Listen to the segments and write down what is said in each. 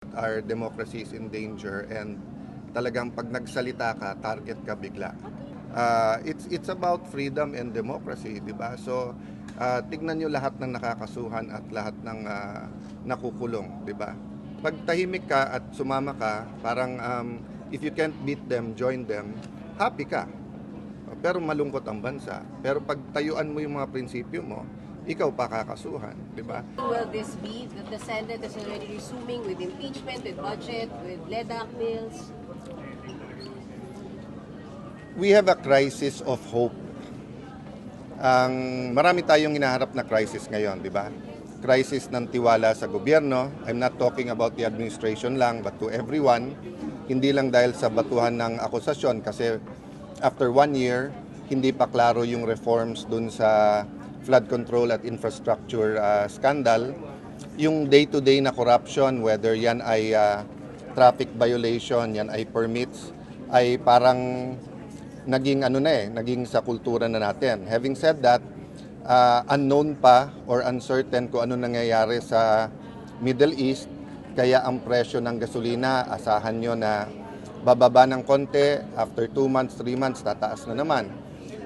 Our democracy is in danger and talagang pag nagsalita ka, target ka bigla. It's about freedom and democracy, di ba? So, tignan nyo lahat ng nakakasuhan at lahat ng nakukulong, di ba? Pag tahimik ka at sumama ka, parang if you can't beat them, join them, happy ka. Pero malungkot ang bansa. Pero pag tayuan mo yung mga prinsipyo mo, ikaw pa kakasuhan, di ba? Will this be that the Senate is already resuming with impeachment, with budget, with LEDAC bills? We have a crisis of hope. Marami tayong hinaharap na crisis ngayon, di ba? Crisis ng tiwala sa gobyerno. I'm not talking about the administration lang, but to everyone. Hindi lang dahil sa batuhan ng akusasyon kasi after 1 year, hindi pa klaro yung reforms dun sa flood control at infrastructure scandal. Yung day-to-day na corruption, whether yan ay traffic violation, yan ay permits, ay parang naging naging sa kultura na natin. Having said that, unknown pa or uncertain kung ano nangyayari sa Middle East, kaya ang presyo ng gasolina, asahan nyo na bababa ng konti, after 2 months, 3 months, tataas na naman.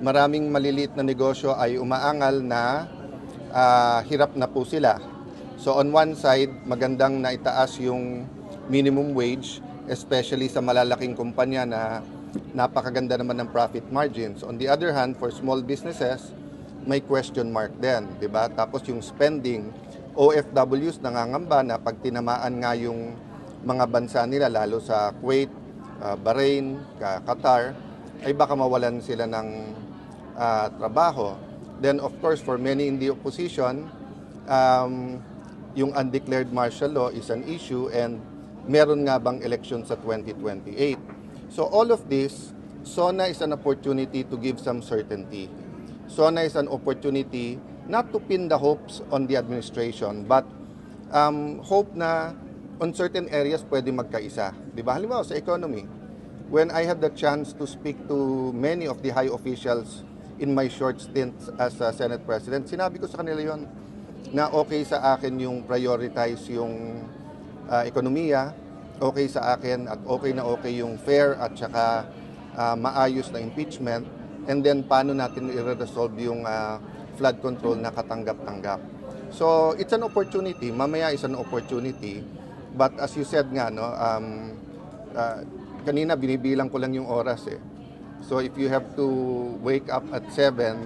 Maraming maliliit na negosyo ay umaangal na hirap na po sila. So on one side, magandang na itaas yung minimum wage, especially sa malalaking kumpanya na napakaganda naman ng profit margins. On the other hand, for small businesses, may question mark din, di ba? Tapos yung spending, OFWs nangangamba na pag tinamaan nga yung mga bansa nila, lalo sa Kuwait, Bahrain, Qatar, ay baka mawalan sila ng trabaho. Then of course, for many in the opposition, yung undeclared martial law is an issue and meron nga bang election sa 2028. So all of this, SONA is an opportunity to give some certainty. SONA is an opportunity not to pin the hopes on the administration, but hope na on certain areas pwede magkaisa. Di ba? Halimbawa sa economy, when I had the chance to speak to many of the high officials in my short stint as a Senate President, sinabi ko sa kanila yon na okay sa akin yung prioritize yung ekonomiya, okay sa akin at okay na okay yung fair at saka maayos na impeachment, and then paano natin i-resolve yung flood control na katanggap-tanggap. So it's an opportunity, mamaya is an opportunity, but as you said nga, no, kanina binibilang ko lang yung oras eh. So if you have to wake up at 7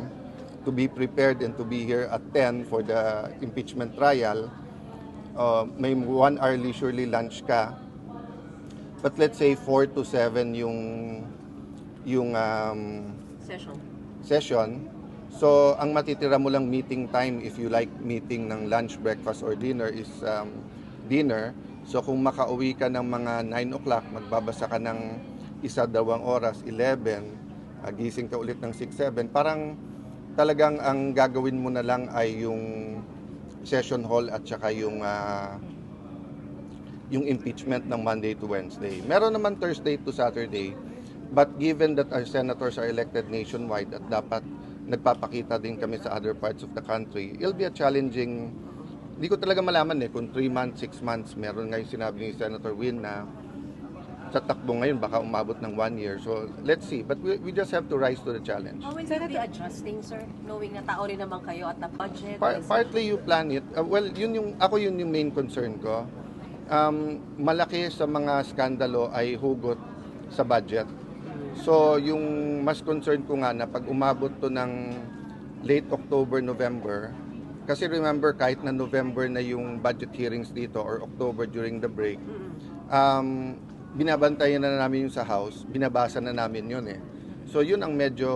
to be prepared and to be here at 10 for the impeachment trial, may 1 hour leisurely lunch ka. But let's say 4 to 7 yung session. So ang matitira mo lang meeting time, if you like meeting ng lunch, breakfast or dinner, is dinner. So kung makauwi ka ng mga 9 o'clock, magbabasa ka ng 1-2 oras, 11, gising ka ulit ng 6-7, parang talagang ang gagawin mo na lang ay yung session hall at saka yung impeachment ng Monday to Wednesday. Meron naman Thursday to Saturday, but given that our senators are elected nationwide at dapat nagpapakita din kami sa other parts of the country, it'll be a challenging, hindi ko talaga malaman kung 3 months, 6 months, meron ngayon sinabi ni Senator Win na sa takbo ngayon baka umabot ng 1 year. So let's see, but we just have to rise to the challenge. How will you be adjusting, sir? Knowing na tao rin naman kayo at na budget? Partly you plan it. Well, yun yung main concern ko. Malaki sa mga skandalo ay hugot sa budget. So yung mas concern ko nga na pag umabot to ng late October, November, kasi remember kahit na November na yung budget hearings dito or October during the break, binabantayan na namin yung sa House, binabasa na namin yun eh. So yun ang medyo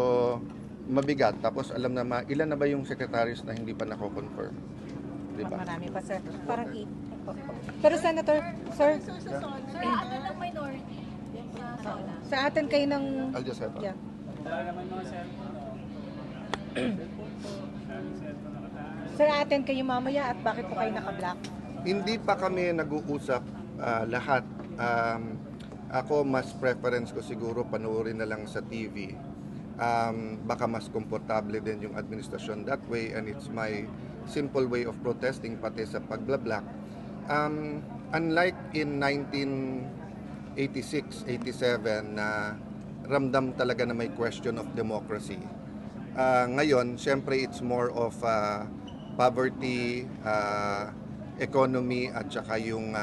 mabigat. Tapos alam na ilan na ba yung secretaries na hindi pa nako-confirm. Diba? Marami pa, sir. Parang 8. Pero Senator, sir, sa atin kayo ng... I'll just have Yeah. Sir, atin kayo mamaya at bakit po kayo naka-block? Hindi pa kami nag-uusap lahat. Ako mas preference ko siguro panoorin na lang sa TV. Baka mas komportable din yung administrasyon that way, and it's my simple way of protesting pati sa pagblablak. unlike in 1986, 87 na ramdam talaga na may question of democracy. Ngayon, syempre it's more of poverty, economy at saka yung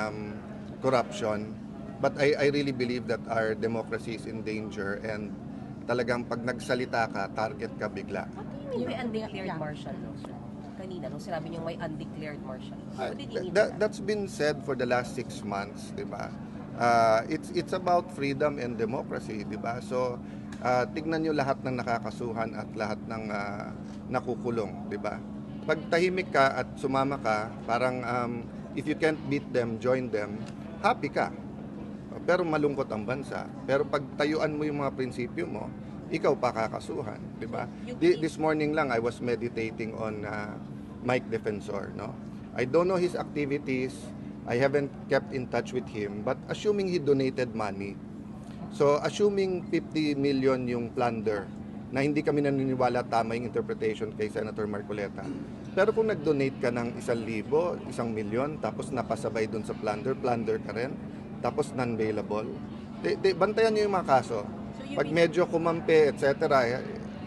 corruption. But I really believe that our democracy is in danger and talagang pag nagsalita ka, target ka bigla. Yung may undeclared martial law, sir. Kanina, nung sinabi niyo may undeclared martial law. What did you mean by that? That's been said for the last 6 months, di ba? It's about freedom and democracy, di ba? So, tignan nyo lahat ng nakakasuhan at lahat ng nakukulong, di ba? Pag tahimik ka at sumama ka, parang if you can't beat them, join them, happy ka. Pero malungkot ang bansa. Pero pag tayuan mo yung mga prinsipyo mo, ikaw pa kakasuhan, di ba? This morning lang I was meditating on Mike Defensor, no? I don't know his activities. I haven't kept in touch with him, but assuming he donated money. So assuming 50 million yung plunder, na hindi kami naniniwala tama yung interpretation kay Senator Marcoleta. Pero kung nag-donate ka ng 1,000, 1,000,000, tapos napasabay dun sa plunder ka rin, tapos non-bailable, bantayan nyo yung mga kaso. Pag medyo kumampi, etc.,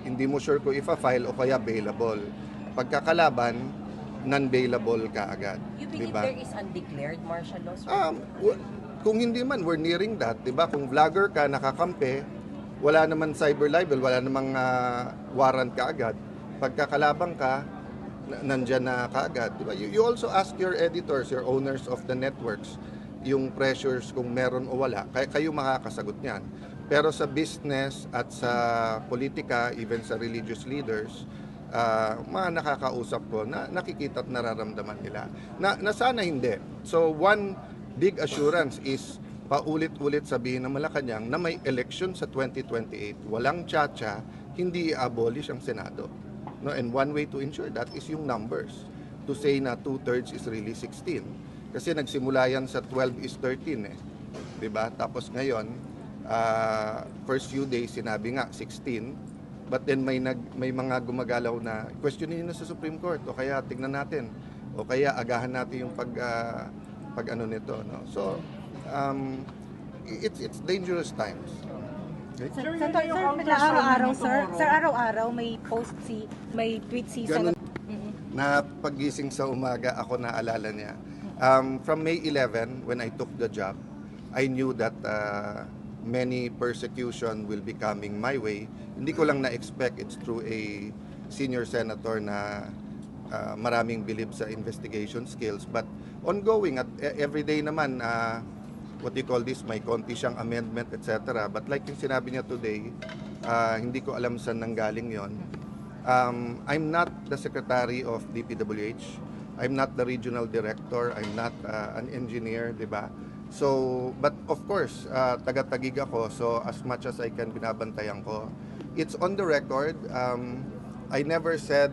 hindi mo sure kung ifa-file o kaya bailable. Pagkakalaban, non-bailable ka agad. You believe diba? there is undeclared martial law, sir? Kung hindi man, we're nearing that. Diba? Kung vlogger ka, nakakampi, wala naman cyber libel, wala namang warrant ka agad. Pagkakalabang ka, nandyan na kaagad. Diba? You also ask your editors, your owners of the networks, yung pressures kung meron o wala. Kayo makakasagot niyan. Pero sa business at sa politika, even sa religious leaders, mga nakakausap ko na nakikita at nararamdaman nila na sana hindi. So one big assurance is paulit-ulit sabihin ng Malacanang na may election sa 2028, walang tsa-tsa, hindi i-abolish ang Senado. No, and one way to ensure that is yung numbers. To say na 2/3 is really 16. Kasi nagsimula yan sa 12 is 13 eh. 'Di ba? Tapos ngayon, first few days sinabi nga 16. But then may mga gumagalaw na questionin na sa Supreme Court o kaya tignan natin o kaya agahan natin yung pag ano nito, no. So it's dangerous times. Okay? Sir, araw-araw, sir, araw-araw may may tweet si Ganun, Senator. na paggising sa umaga ako naalala niya. From May 11 when I took the job, I knew that many persecution will be coming my way. Hindi ko lang na-expect it's through a senior senator na maraming believe sa investigation skills. But ongoing at every day naman, what do you call this, may konti siyang amendment, etc. But like yung sinabi niya today, hindi ko alam saan nanggaling yon. I'm not the secretary of DPWH. I'm not the regional director. I'm not an engineer, di ba? So, but of course, taga-tagig ako. So, as much as I can, binabantayan ko. It's on the record. I never said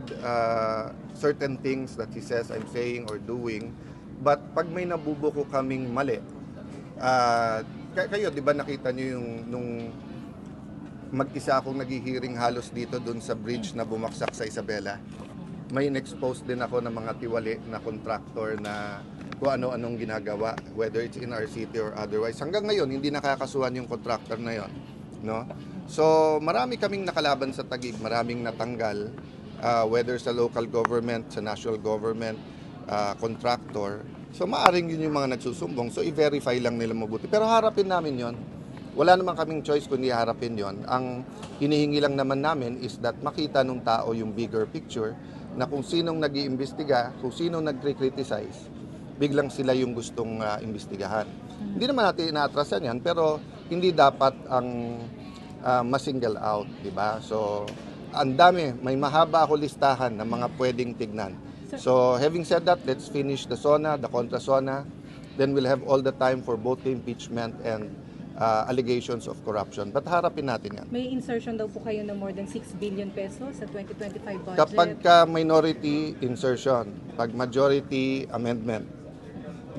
certain things that he says I'm saying or doing. But pag may nabubuko kaming mali, kayo, di ba nakita niyo yung nung mag-isa akong naghihiring halos dito dun sa bridge na bumaksak sa Isabela. May in-expose din ako ng mga tiwali na contractor na kung ano-anong ginagawa, whether it's in our city or otherwise. Hanggang ngayon, hindi nakakasuhan yung contractor na yon, no? So, marami kaming nakalaban sa Taguig, maraming natanggal, whether sa local government, sa national government, contractor. So, maaring yun yung mga nagsusumbong. So, i-verify lang nila mabuti. Pero harapin namin yon. Wala naman kaming choice kundi harapin yon. Ang hinihingi lang naman namin is that makita nung tao yung bigger picture na kung sinong nag-iimbestiga, kung sinong nag-criticize, biglang sila yung gustong imbestigahan. Hindi naman natin inaatrasan yan, pero hindi dapat ang ma-single out, di ba? So, ang dami, may mahaba ako listahan ng mga pwedeng tignan. So, having said that, let's finish the SONA, the contra SONA, then we'll have all the time for both the impeachment and allegations of corruption. But harapin natin yan. May insertion daw po kayo ng more than 6 billion pesos sa 2025 budget. Kapag ka minority, insertion. Pag majority, amendment.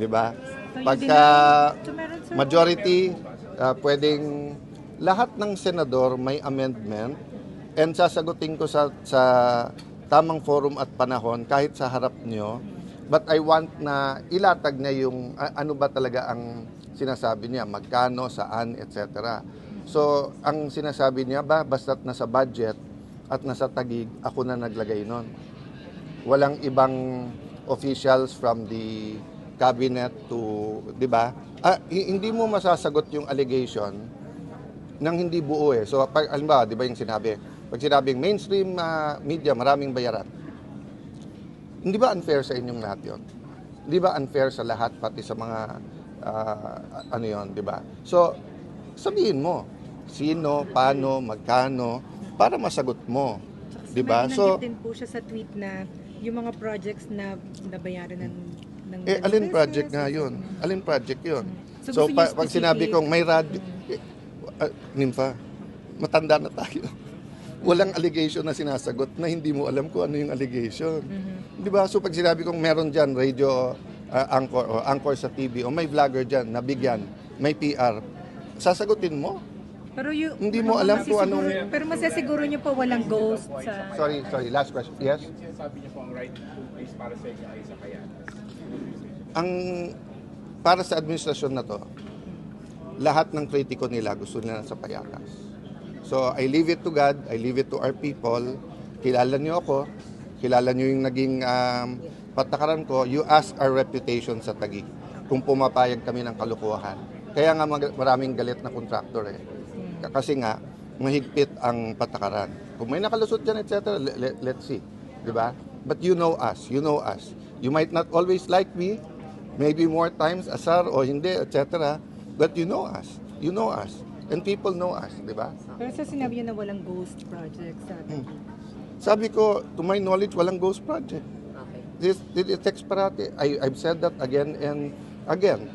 Di ba? So, Pagka meron, sir, majority, pwedeng lahat ng senador may amendment and sasagutin ko sa tamang forum at panahon kahit sa harap nyo But I want na ilatag niya yung ano ba talaga ang sinasabi niya, magkano, saan, etc. So, ang sinasabi niya ba, basta't nasa budget at nasa tagig, ako na naglagay nun. Walang ibang officials from the cabinet to, di ba? Hindi mo masasagot yung allegation nang hindi buo eh. So, halimbawa, di ba yung sinabi? Pag sinabing mainstream media, maraming bayaran. Hindi ba unfair sa inyong lahat yun? Hindi ba unfair sa lahat, pati sa mga, ano yun, di ba? So, sabihin mo, sino, paano, magkano, para masagot mo. Di ba? So, din po siya sa tweet na yung mga projects na nabayaran ng alin project nga yun? Alin project yun? So, So, gusto niyo pag sinabi specific? kong may Nympha, matanda na tayo. Walang allegation na sinasagot na hindi mo alam kung ano yung allegation. Di ba? So, pag sinabi kong meron dyan, radio anchor o anchor sa TV o may vlogger dyan, nabigyan, may PR, sasagutin mo. Pero yung, Hindi mo alam kung anong... Pero masasiguro niyo po walang ghost sa... Sorry, last question. Yes? Sinasabi niyo po ang right to is para sa inyo ay sa Kayanas. Ang para sa administrasyon na to, lahat ng kritiko nila gusto nila sa Payatas. So I leave it to God, I leave it to our people. Kilala niyo ako, kilala niyo yung naging patakaran ko. You ask our reputation sa Taguig kung pumapayag kami ng kalukuhan. Kaya nga maraming galit na contractor eh. Kasi nga, mahigpit ang patakaran. Kung may nakalusot dyan, etc., let's see. Di ba? But you know us. You know us. You might not always like me, maybe more times, asar o hindi, etc. But you know us. You know us. And people know us. Di ba? Pero sa sinabi niyo na walang ghost project sa Sabi ko, to my knowledge, walang ghost project. Okay. This parate. I've said that again and again.